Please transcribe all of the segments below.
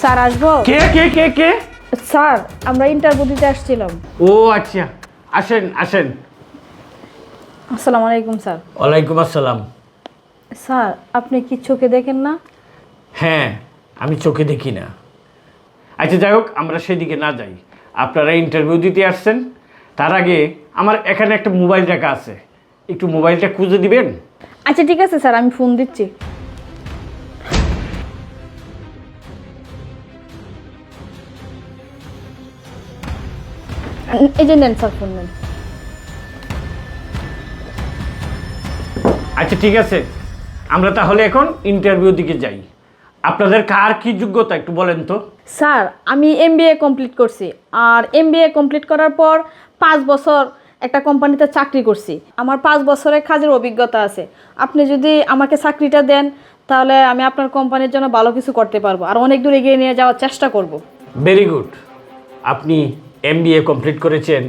Sir আসবো? কে কে কে কে? Sir আমরা interview দিতে আসছিলাম। ও আচ্ছা, আসেন আসেন। আসসালামু আলাইকুম স্যার। ওয়ালাইকুম আসসালাম। স্যার আপনি কি চোখে দেখেন না? হ্যাঁ, আমি চোখে দেখি না। আচ্ছা যাই হোক, আমরা সেদিকে না যাই। আপনারা ইন্টারভিউ দিতে আসছেন, তার আগে আমার এখানে একটা মোবাইল রাখা আছে, একটু মোবাইলটা খুঁজে দিবেন? আচ্ছা ঠিক আছে স্যার, আমি ফোন দিচ্ছি। এই যে নেন স্যার, ফোন নেন। আচ্ছা ঠিক আছে, আমরা তাহলে এখন ইন্টারভিউ দিকে যাই। আপনাদের কার কি যোগ্যতা একটু বলেন তো? স্যার আমি এমবিএ কমপ্লিট করছি, আর এমবিএ কমপ্লিট করার পর 5 বছর একটা কোম্পানিতে চাকরি করছি। আমার 5 বছরের কাজের অভিজ্ঞতা আছে। আপনি যদি আমাকে চাকরিটা দেন তাহলে আমি আপনার কোম্পানির জন্য ভালো কিছু করতে পারবো, আর অনেক দূর এগিয়ে নিয়ে যাওয়ার চেষ্টা করব। Very good. আপনি এমবিএ কমপ্লিট করেছেন,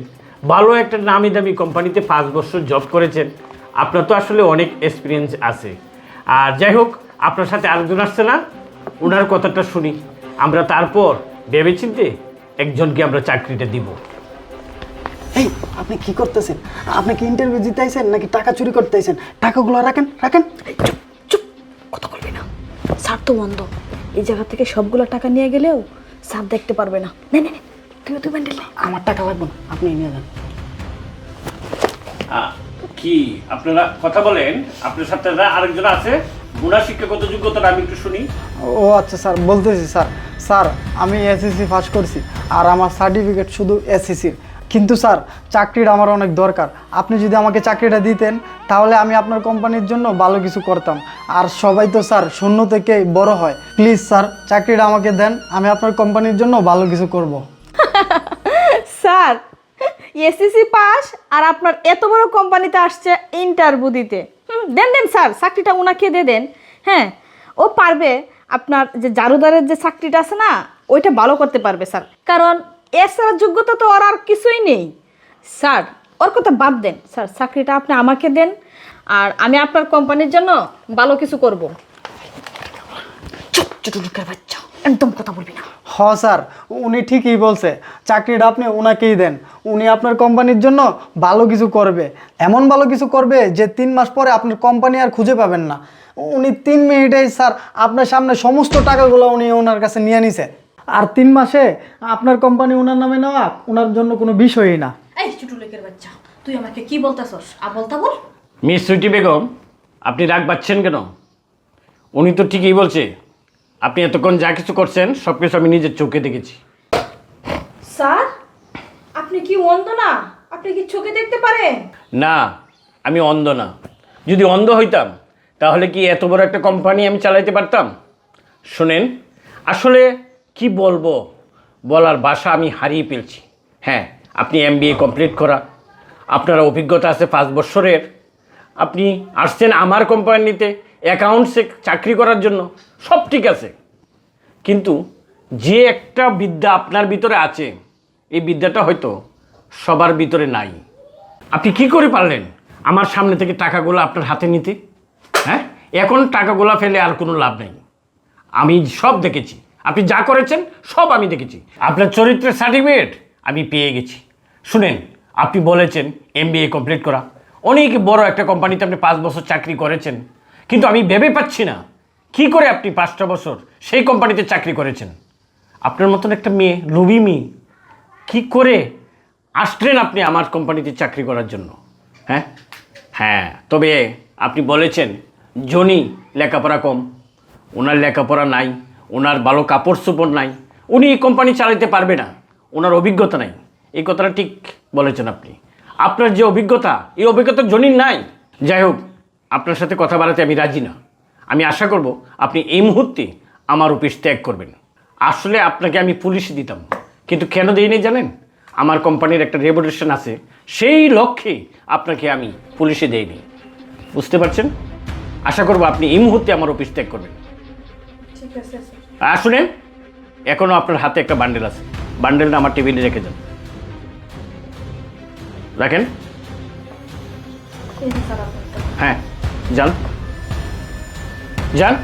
ভালো একটা নামি দামি কোম্পানিতে 5 বছর জব করেছেন, আপনার তো আসলে অনেক এক্সপিরিয়েন্স আছে। আর যাই হোক, আপনার সাথে আরেকজন আসছে না, ওনার কথাটা শুনি, আমরা তারপর ভেবেচিন্তে একজনকে আমরা চাকরিটা দিব। এই আপনি কি করতেছেন? আপনি কি ইন্টারভিউ দিতে আইছেন নাকি টাকা চুরি করতে আইছেন? টাকাগুলো রাখেন রাখেন। চুপ চুপ, কথা বলবি না। স্যার তো বন্ধ, এই জায়গা থেকে সবগুলো টাকা নিয়ে গেলেও স্যার দেখতে পারবে না। নে নে নে, তুই ব্যান্ডেল নে। আমার টাকা লাগবে না, আপনি নিয়ে যান। কি আপনারা কথা বলেন? আপনার সাথে আরেকজন আছে, ওনার শিক্ষাগত যোগ্যতাটা আমি একটু শুনি। ও আচ্ছা স্যার, বলতেছি স্যার। স্যার আমি এসএসসি পাস করছি, আর আমার সার্টিফিকেট শুধু এসএসসির। কিন্তু স্যার চাকরিটা আমার অনেক দরকার। আপনি যদি আমাকে চাকরিটা দিতেন তাহলে আমি আপনার কোম্পানির জন্য ভালো কিছু করতাম। আর সবাই তো স্যার শূন্য থেকেই বড় হয়। প্লিজ স্যার চাকরিটা আমাকে দেন, আমি আপনার কোম্পানির জন্য ভালো কিছু করব। স্যার এসএসসি পাস আর আপনার এত বড় কোম্পানিতে আসছে ইন্টারভিউ দিতে। দেন দেন স্যার, চাকরিটা ওনাকে দিয়ে দেন। হ্যাঁ, ও পারবে। আপনার যে জারুদারের যে চাকরিটা আছে না, ওইটা ভালো করতে পারবে স্যার, কারণ এছাড়া যোগ্যতা তো ওর আর কিছুই নেই। স্যার ওর কথা বাদ দেন স্যার, চাকরিটা আপনি আমাকে দেন, আর আমি আপনার কোম্পানির জন্য ভালো কিছু করব। চুপ ছোট লোকের বাচ্চা, একদম কথা বলবি না। হ স্যার, উনি ঠিকই বলছে, চাকরিটা আপনি ওনাকেই দেন। উনি আপনার কোম্পানির জন্য ভালো কিছু করবে, এমন ভালো কিছু করবে যে 3 মাস পরে আপনার কোম্পানি আর খুঁজে পাবেন না। উনি 3 মিনিটেই স্যার আপনার সামনে সমস্ত টাকাগুলো উনি ওনার কাছে নিয়ে নিছে। আর 3 মাসে আপনার কোম্পানি ওনার নামে নেওয়া ওনার জন্য কোনো বিষয়ই না। এই ছোট লোকের বাচ্চা, তুই আমাকে কি বলতেছস? বলতা বল। মিস সুইটি বেগম, আপনি রাগ পাচ্ছেন কেন? উনি তো ঠিকই বলছে। আপনি এতক্ষণ যা কিছু করছেন সব কিছু আমি নিজের চোখে দেখেছি। স্যার আপনি কি অন্ধ না? আপনি কি চোখে দেখতে পারেন? না, আমি অন্ধ না। যদি অন্ধ হইতাম তাহলে কি এত বড় একটা কোম্পানি আমি চালাইতে পারতাম? শোনেন, আসলে কি বলবো, বলার ভাষা আমি হারিয়ে ফেলছি। হ্যাঁ, আপনি এমবিএ কমপ্লিট করা, আপনার অভিজ্ঞতা আছে 5 বছরের, আপনি আসছেন আমার কোম্পানিতে অ্যাকাউন্টসে চাকরি করার জন্য, সব ঠিক আছে। কিন্তু যে একটা বিদ্যা আপনার ভিতরে আছে, এই বিদ্যাটা হয়তো সবার ভিতরে নাই। আপনি কি করে পারলেন আমার সামনে থেকে টাকাগুলো আপনার হাতে নিতে? হ্যাঁ, এখন টাকাগুলো ফেলে আর কোনো লাভ নেই। আমি সব দেখেছি, আপনি যা করেছেন সব আমি দেখেছি। আপনার চরিত্রের সার্টিফিকেট আমি পেয়ে গেছি। শুনেন, আপনি বলেছেন এমবিএ কমপ্লিট করা, অনেক বড় একটা কোম্পানিতে আপনি 5 বছর চাকরি করেছেন, কিন্তু আমি ভেবে পাচ্ছি না কি করে আপনি 5টা বছর সেই কোম্পানিতে চাকরি করেছেন। আপনার মতন একটা মেয়ে, লোভী মেয়ে, কী করে আসলেন আপনি আমার কোম্পানিতে চাকরি করার জন্য? হ্যাঁ হ্যাঁ, তবে আপনি বলেছেন জনি লেখাপড়া কম, ওনার লেখাপড়া নাই, ওনার ভালো কাপড় চোপড় নাই, উনি এই কোম্পানি চালাতে পারবে না, ওনার অভিজ্ঞতা নাই। এই কথাটা ঠিক বলেছেন আপনি। আপনার যে অভিজ্ঞতা, এই অভিজ্ঞতা জনির নাই। যাই হোক, আপনার সাথে কথা বাড়াতে আমি রাজি না। আমি আশা করব আপনি এই মুহূর্তে আমার অফিস ত্যাগ করবেন। আসলে আপনাকে আমি পুলিশে দিতাম, কিন্তু কেন দিইনি জানেন? আমার কোম্পানির একটা রেপুটেশন আছে, সেই লক্ষ্যে আপনাকে আমি পুলিশে দেইনি। বুঝতে পারছেন? আশা করব আপনি এই মুহূর্তে আমার অফিস ত্যাগ করবেন। ঠিক আছে স্যার। আর শুনেন, এখনও আপনার হাতে একটা বান্ডেল আছে, বান্ডেলটা আমার টেবিলে রেখে যান। রাখেন। হ্যাঁ, যান যান।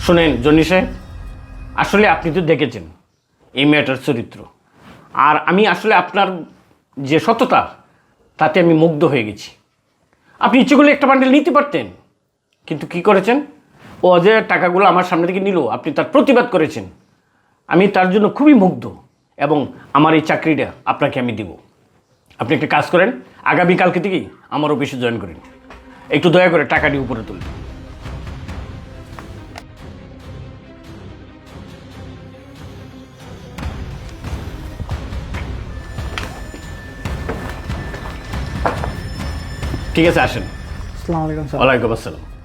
শুনেন জনি সাহেব, আসলে আপনি তো দেখেছেন এই মেয়েটার চরিত্র, আর আমি আসলে আপনার যে সততা তাতে আমি মুগ্ধ হয়ে গেছি। আপনি ইচ্ছে করলে একটা বান্ডেল নিতে পারতেন, কিন্তু কি করেছেন? ও যে টাকাগুলো আমার সামনে থেকে নিল, আপনি তার প্রতিবাদ করেছেন। আমি তার জন্য খুবই মুগ্ধ, এবং আমার এই চাকরিটা আপনাকে আমি দেব। আপনি একটা কাজ করেন, আগামীকালকে থেকেই আমার অফিসে জয়েন করেন। একটু দয়া করে টাকাটি উপরে তুলবেন। ঠিক আছে, আসেন। আসসালামু আলাইকুম স্যার। ওয়ালাইকুম আসসালাম।